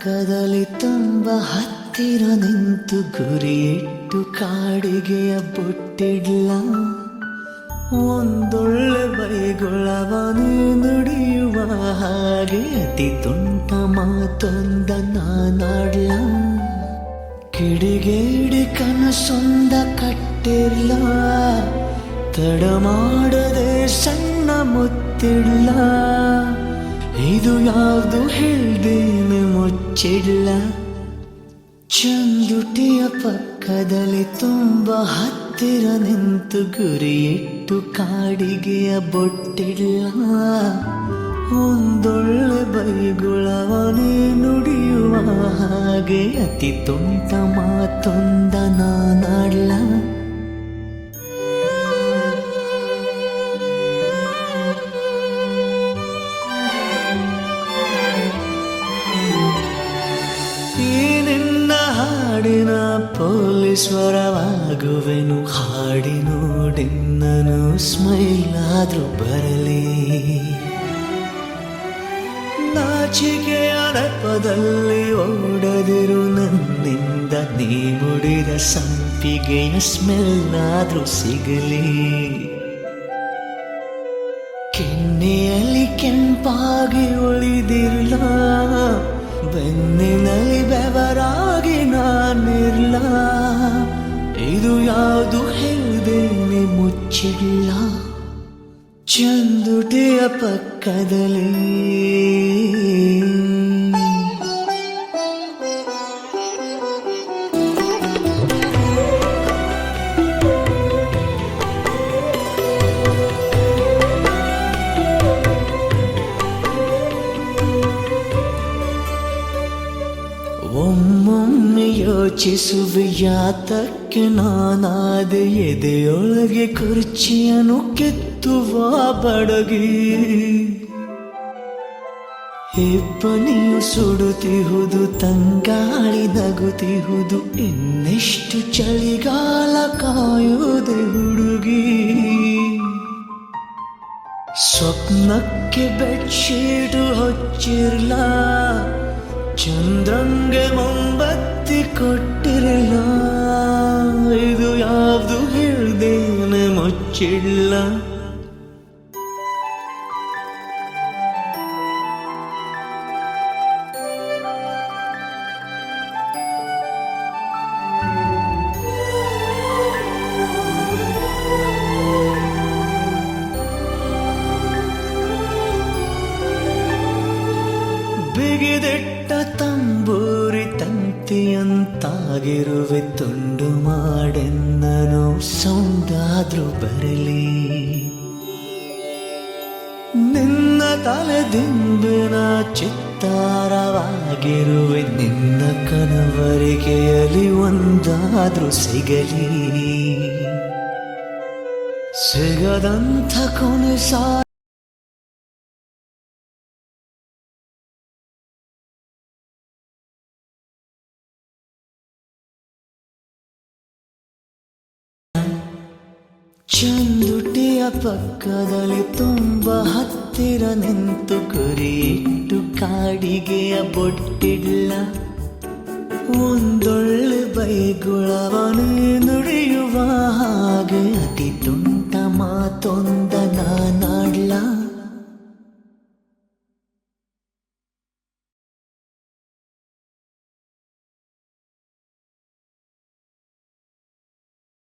ಪಕ್ಕದಲ್ಲಿ ತುಂಬ ಹತ್ತಿರ ನಿಂತು ಗುರಿಯಿಟ್ಟು ಕಾಡಿಗೆಯ ಬೊಟ್ಟಿಡ್ಲ ಒಂದೊಳ್ಳೆ ಬೈಗುಳವನು ನುಡಿಯುವ ಹಾಗೆ ಅತಿ ತುಂಟ ಮಾತೊಂದ ನಾನಾಡ್ಲ ಕಿಡಿಗೇಡಿ ಕನಸೊಂದ ಕಟ್ಟಿರ್ಲ ತಡ ಮಾಡದೆ ಸಣ್ಣ ಮುತ್ತಿಡ್ಲ ಇದು ಯಾವುದು ಹೇಳ್ದೇನೆ ಮುಚ್ಚಿಡ್ಲ ಚಂದುಟಿಯ ಪಕ್ಕದಲ್ಲಿ ತುಂಬ ಹತ್ತಿರ ನಿಂತು ಗುರಿಯಿಟ್ಟು ಕಾಡಿಗೆಯ ಬೊಟ್ಟಿಡ್ಲ ಒಂದೊಳ್ಳೆ ಬೈಗುಳವನೇ ನುಡಿಯುವ ಹಾಗೆ ಅತಿ ತುಂಟ ಮಾತೊಂದ ನಾನಾಡ್ಲ ಹಾಡಿನ ಪೊಲೀಸ್ವರವಾಗುವೆನು ಹಾಡಿ ನೋಡಿನ್ನನು ಸ್ಮೈಲ್ ಆದ್ರೂ ಬರಲಿ ನಾಚಿಕೆಯ ನೆಪದಲ್ಲಿ ಓಡದಿರು ನನ್ನಿಂದ ನೀ ಮುಡಿದ ಸಂಪಿಗೆಯ ಸ್ಮೆಲ್ ಆದ್ರೂ ಸಿಗಲಿ ಕೆನ್ನೆಯಲ್ಲಿ ಕೆಂಪಾಗಿ ಉಳಿದಿರಲ ಬೆನ್ನಿನಲ್ಲಿ ಬೆವರಾಗಿ ನಾನಿರ್ಲ ಇದು ಯಾವುದು ಹೇಳ್ದೇನೆ ಮುಚ್ಚಿಲ್ಲ ಚಂದುಟಿಯ ಪಕ್ಕದಲ್ಲಿ ಒಮ್ಮೊಮ್ಮೆ ಯೋಚಿಸುವೆ ಯಾತಕ್ಕೆ ನಾನಾದ ಎದೆಯೊಳಗೆ ಕುರ್ಚಿಯನ್ನು ಕೆತ್ತುವ ಬಡಗಿ ಇಬ್ಬನಿಯು ಸುಡುತ್ತಿಹುದು ತಂಗಾಳಿ ನಗುತ್ತಿಹುದು ಇನ್ನೆಷ್ಟು ಚಳಿಗಾಲ ಕಾಯುವುದೆ ಹುಡುಗಿ ಸ್ವಪ್ನಕ್ಕೆ ಬೆಡ್ಶೀಟು ಹೊಚ್ಚಿರ್ಲ ಚಂದ್ರಂಗೆ ಮೊಂಬತ್ತಿ ಕೊಟ್ಟಿರಲ್ಲ ಇದು ಯಾವುದು ಹೇಳ್ದೇನೆ ಮುಚ್ಚಿಲ್ಲ ಬಿಗಿದೆಟ್ಟ ತಂಬೂರಿ ತಂತಿಯಂತಾಗಿರುವೆ ತುಂಡು ಮಾಡೆನ್ನನು ಸೌಂದಾದ್ರೂ ಬರಲಿ ನಿನ್ನ ತಲೆ ದಿಂಬಿನ ಚಿತ್ತಾರವಾಗಿರುವೆ ನಿನ್ನ ಕನವರಿಕೆಯಲ್ಲಿ ಒಂದಾದ್ರೂ ಸಿಗಲಿ ಸಿಗದಂಥ ಕೊನೆ ಚಂದುಟಿಯ ಪಕ್ಕದಲ್ಲಿ ತುಂಬ ಹತ್ತಿರ ನಿಂತು ಗುರಿಯಿಟ್ಟು ಕಾಡಿಗೆಯ ಬೊಟ್ಟಿಡ್ಲ ಒಂದೊಳ್ಳೆ ಬೈಗುಳವನೇ ನುಡಿಯುವ